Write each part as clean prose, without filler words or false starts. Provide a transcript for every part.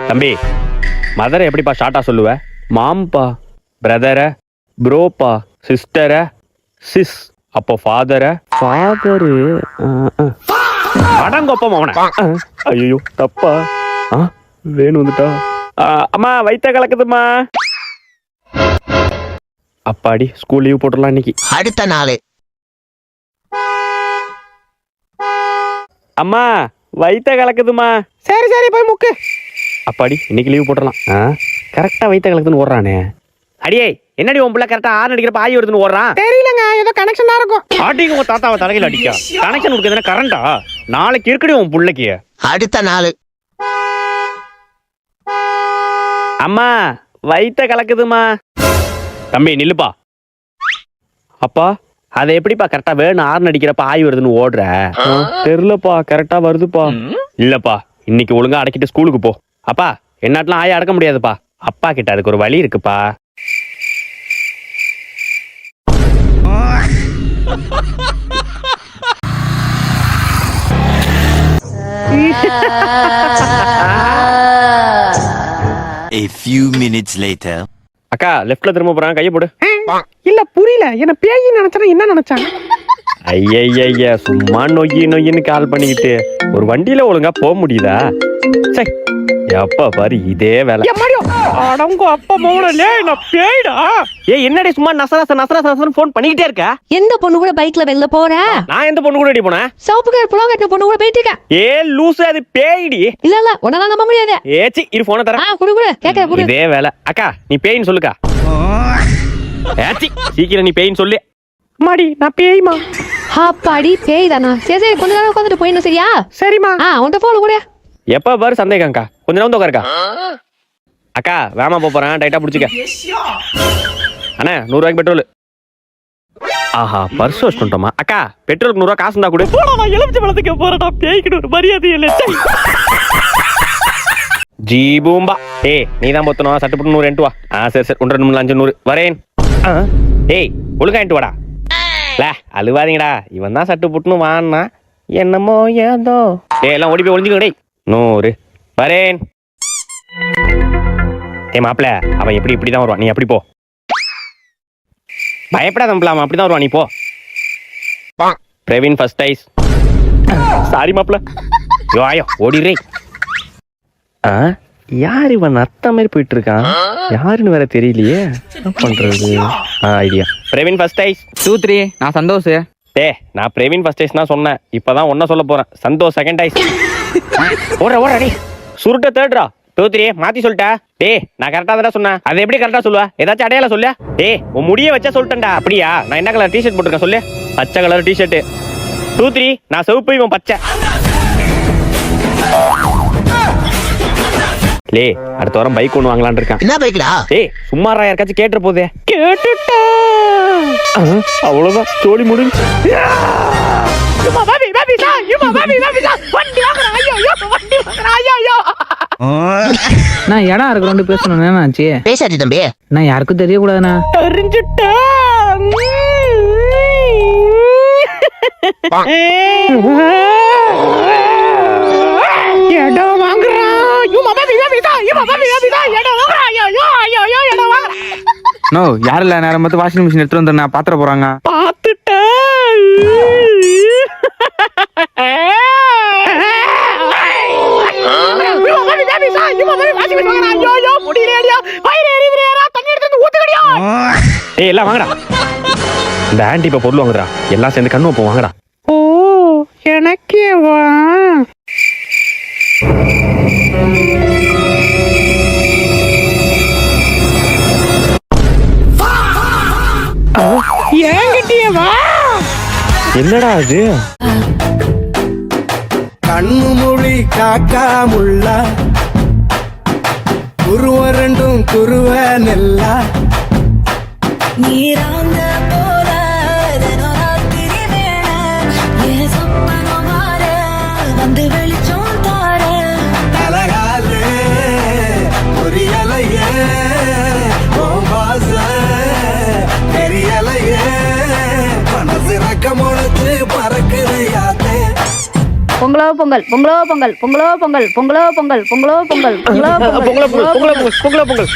தம்பி, மதரை எப்படிப்பா ஷார்ட்டா சொல்லுவ? மாம்பா, பிரதர, ப்ரோப்பா, சிஸ்டர, சிஸ், அப்போ ஃபாதர, ஃபாதரு, அடங்கொப்பம் அவன. ஐயோ தப்பா. வேணும் வந்துட்டா. அம்மா வயித்த கலக்குதுமா. அப்பாடி, ஸ்கூல் லீவ் போட்டுடலாம் இன்னைக்கு. அடுத்த நாள். அம்மா வயித்த கலக்குதுமா. சரி சரி போய் முக்கு. அப்பாடி, இன்னைக்கு லீவ் போட்டுடலாம். கரெக்டா வயித்த கலக்குதுன்னு ஓடுறானே. அடியே, என்னடி உன் பிள்ளை கரெக்டா ஆறு அடிக்கிறப்ப ஆயி வருதுன்னு ஓடுறான்? தெரியலங்க, ஏதோ கனெக்ஷன் தான் இருக்கும். ஆட்டிங்க உங்க தாத்தாவை தலையில அடிக்க. கனெக்ஷன் கொடுக்குதுன்னா கரண்டா? நாளைக்கு இருக்கடி உன் பிள்ளைக்கு. அடுத்த நாள். அம்மா வயித்த கலக்குதுமா. தம்பி நில்லுப்பா. அப்பா, அதை எப்படிப்பா கரெக்டா வேணும் ஆறு அடிக்கிறப்ப ஆயி வருதுன்னு ஓடுற? தெரியலப்பா, கரெக்டா வருதுப்பா. இல்லப்பா, இன்னைக்கு ஒழுங்கா அடக்கிட்டு ஸ்கூலுக்கு போ. அப்பா, என்னாட்டெல்லாம் ஆய அடக்க முடியாதுப்பா. அப்பா கிட்ட அதுக்கு ஒரு வழி இருக்குப்பா. A few minutes later. அக்கா, லெஃப்ட்ல திரும்ப போறான், கையை போடு. இல்ல புரியல, என்ன பேய் நினைச்சா என்ன நினைச்சாங்க? ஐய சும்மா நொய்யின்னு கால் பண்ணிக்கிட்டு ஒரு வண்டியில ஒழுங்கா போக முடியுதா? சை, எப்ப பாரு இதே வேலை. அடங்கோ அப்பா மோனலே, நான் பேய்டா. என்னடி சும்மா நசரச போன் பண்ணிக்கிட்டே இருக்க? எந்த பொண்ணு கூட பைக்ல வெளில போற? நான் எந்த பொண்ணு கூட அடி போனேன்? சோப்பு கலர் புலோ கட்டின பொண்ணு கூட போயிட்டு இருக்க. லூசு, அது பேய்டி. இல்ல உன்னால நம்ப முடியாது. ஏச்சி, இரு போன தர. குடு கேக்க குடு. இதே வேலை. அக்கா, நீ பேயின்னு சொல்லுக்கா. ஏச்சி, சீக்கிரம் நீ பேயின்னு சொல்லு. மாடி, நான் பேய்மா. அப்பாடி பேய் தானா? சரி கொஞ்ச நேரம் உட்காந்துட்டு போயிடணும், சரியா? சரிம்மா. உன்ட்ட போல கூட. எப்ப பாரு சந்தேகம்க்கா, கொஞ்ச நேரம் உட்காருக்கா. அக்கா, வேமா போறேன், டைட்டா புடிச்சுக்க. அண்ணா, 100 ரூபாய்க்கு பெட்ரோல். ஆஹா, பர்ஸ் வச்சுட்டோமா. அக்கா, பெட்ரோலுக்கு 100 ரூபாய் காசு இருந்தா கூட. எலுமிச்சை பழத்துக்கு போறடா, பேய்க்கிட்டு ஒரு மரியாதை இல்ல. ஜீபூம்பா. நீ தான் பொத்தணும். சட்டு புட்டு 100 என்ட்டு வா. சரி 1 2 3 4 5 100 வரேன். ஒழுங்கா என்ட்டு வாடா. அழுவாதீங்கடா, இவன் தான் சட்டு புட்டுன்னு வான்னா என்னமோ ஏதோ. எல்லாம் ஓடி போய் ஒளிஞ்சுக்கடே. 100 வரேன். மாப்பிள்ள, அவன் இப்படிதான் வருவான், நீ அப்படி போ. பயப்படாத மாப்பிள்ள, அவன் அப்படிதான் வருவான், நீ போ. Praveen first ice. சாரி மாப்பிள்ள. யோயோ ஓடிரே. யார் இவன் அத்த மாதிரி போயிட்டு இருக்கான்? யாருன்னு வேற தெரியலையே. என்ன பண்றது? ஐடியா. Praveen first ice. 2 3. நான் சந்தோஷ். நான் பிரவீன் ஃபர்ஸ்ட் ஐஸ் தான் சொன்னேன். இப்பதான் ஒன்ன சொல்ல போறேன். Santhosh second ice. ஓடுறா டேய். சுருட்ட தேடுறா. 2 3 மாத்தி சொல்லிட்டா. நான் கரெக்டா தான் சொன்னேன். அதை எப்படி கரெக்டா சொல்லுவா? ஏதாச்சும் அடையாள சொல்ல. உன் முடிய வச்சா சொல்லிட்டேன்டா. அப்படியா? நான் என்ன கலர் டிஷர்ட் போட்டிருக்கேன் சொல்லு. பச்சை கலர் டிஷர்ட். 2 3 நான் சிவப்பு, இவன் பச்சை. அடுத்த வாரம் பைக் ஒண்ணு வாங்கலான்னு இருக்கான். என்ன பைக்டா? சும்மாரா, யாருக்காச்சும் கேட்டுற போதே. கேட்டுட்டா. அவ்வளவுதான், சோலி முடிஞ்சு. நான் இடம் இருக்கிறோண்டு பேசணும். என்னாச்சு? பேசாச்சு தம்பி. நான் யாருக்கும் தெரியக்கூடாதுண்ணா. தெரிஞ்சுட்டா. இடம் வாங்குறான். நோ, யாரும் இல்ல. நேரம் பார்த்து வாஷிங் மிஷின் எடுத்துட்டு வந்து நான் பாத்திர போறாங்க. எல்லாம் வாங்கடா. இந்த ஆண்டி இப்ப பொருள் வாங்குறா. எல்லாம் சேர்ந்து கண்ணு வைப்போம், வாங்கடா. ஓ, எனக்கே வா. ஏங்கிட்டியே வா. என்னடா அது? கண்ணு மொழி காக்கா முள்ளா, குருவ ரெண்டும் குருவ நெல்லா. நீராங்க போல வந்து வெளிச்சம் தார. அழகாலே பொரியலையே, தெரியலையே, மனசு ரக்க முளைச்சு பறக்குது யாத்தே. உங்களை பொங்கல் பொங்கலோ பொங்கல் பொங்கலோ பொங்கல் பொங்கலோ பொங்கல் பொங்கலோ பொங்கல் பொங்கலோ பொங்கல பொங்கல்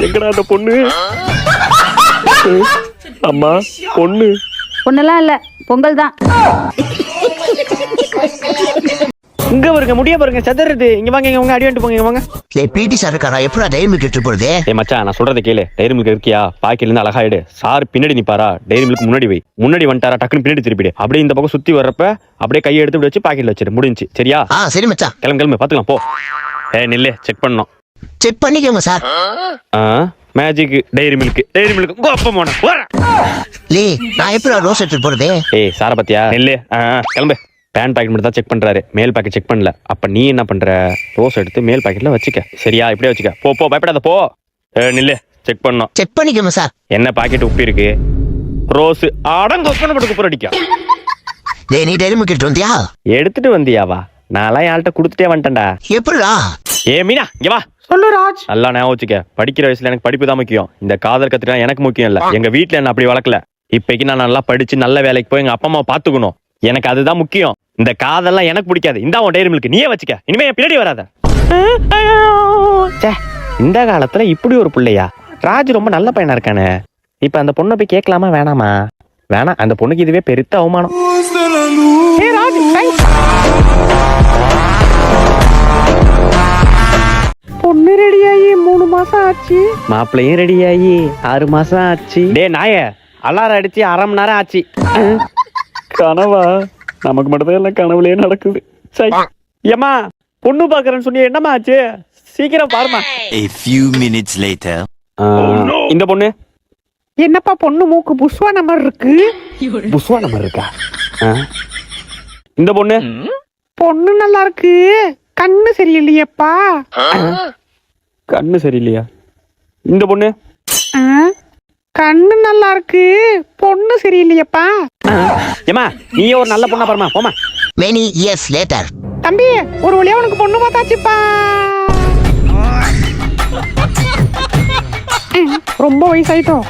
எங்கடா அந்த பொண்ணு? அம்மா பொண்ணு பொண்ணெல்லாம் இல்ல பொங்கல் தான். இங்க பாருங்க, முடிய பாருங்க, செதறது. இங்க வாங்க, இங்க வாங்க, அடி வாங்கிட்டு போங்க, இங்க வாங்க. பிடி சார் இருக்காரா? எப்படா டைரி மில்க் எடுத்து போறது? ஏய் மச்சான், நான் சொல்றதை கேளு. டைரி மில்க் இருக்கியா? பாக்கெட்ல இருந்து அழகா எடு. சார் பின்னாடி நிப்பாரா, டைரி மில்க் முன்னாடி வை. முன்னாடி வந்துட்டாரா, டக்குன்னு பின்னாடி திருப்பிடு. அப்படியே இந்த பக்கம் சுத்தி வர்றப்ப அப்படியே கையை எடுத்து இப்படி வச்சு பாக்கெட்ல வச்சிரு. முடிஞ்சு. சரியா? சரி மச்சான். கிளம்பு பாத்துக்கலாம் போ. நில்லு, செக் பண்ணணும். செக் பண்ணிக்கோங்க சார். மேஜிக் டைரி மில்க் கோப்பமான லே, நான் எப்படா ரோஸ் எடுத்து போறது? ஏய் சார பத்தியா? நில்லு. கிளம்பு. பேன் பாக்கெட் மட்டும் தான் செக் பண்றாரு, மேல் பாக்கெட் செக் பண்ணல. அப்ப நீ என்ன பண்ற? ரோஸ் எடுத்து மேல் பாக்கெட்ல வச்சுக்க. சரியா? இப்படியே வச்சுக்க. போ போ, பயப்படாத போ. நில்லு, செக் பண்ணோம். செக் பண்ணிக்கோங்க சார். என்ன பாக்கெட் உப்பி இருக்கு? ரோஸ் அடங்க பட்டு குப்புற அடிக்கா. டேய், நீ டைரி மில்க் எடுத்து வந்தியா? எடுத்துட்டு வந்தியாவா? நான்லாம் யார்கிட்ட கொடுத்துட்டே வந்துட்டேன்டா. எப்படா? ஏ மீனா, இங்க வா. சொல்லு ராஜ். நல்லா ஞாபகம் வச்சுக்க. படிக்கிற வயசுல எனக்கு படிப்பு தான் முக்கியம். இந்த காதல் கத்துட்டா எனக்கு முக்கியம் இல்ல. எங்க வீட்டுல என்ன அப்படி வளர்க்கல. இப்பைக்கு நான் நல்லா படிச்சு நல்ல வேலைக்கு போய் எங்க அப்பா அம்மா பாத்துக்கணும். எனக்கு அதுதான் முக்கியம். இந்த காதெல்லாம் எனக்கு பிடிக்காது. இந்த உன் டைரி மில்க் நீயே வச்சுக்க. இனிமே என் பின்னாடி வராத. இந்த காலத்துல இப்படி ஒரு பிள்ளையா? ராஜ் ரொம்ப நல்ல பையனா இருக்கானே. இப்ப அந்த பொண்ணை போய் கேட்கலாமா வேணாமா? வேணாம். அந்த பொண்ணுக்கு இதுவே பெருத்த அவமானம். பொண்ணு ரெடியாகி 3 மாசம் ஆச்சு. மாப்பிள்ளையும் ரெடியாகி 6 மாசம் ஆச்சு. டே நாய, அலாரம் அடிச்சு 1/2 மணி நேரம் ஆச்சு. கனவா? நமக்கு மட்டும்தான் எல்லாம் கனவுலயே நடக்குது. சரி ஏமா, பொண்ணு பாக்குறேன்னு சொன்னி என்னமா ஆச்சு? சீக்கிரம் பாருமா. A few minutes later. இந்த பொண்ணு என்னப்பா பொண்ணு மூக்கு புஷ்வா நம்பர் இருக்கு? புஷ்வா நம்பர் இருக்கா? இந்த பொண்ணு பொண்ணு நல்லா இருக்கு, கண்ணு சரியில்லையப்பா. கண்ணு சரியில்லையா? இந்த பொண்ணு கண்ணு நல்லா இருக்கு, பொண்ணு சரியில்லையப்பா. ஏமா, நீயே ஒரு நல்ல பொண்ணா பாருமா. போமா. Many years later. தம்பி, ஒரு வழியா உனக்கு பொண்ணு பார்த்தாச்சுப்பா. ரொம்ப வயசாயிட்டோம்.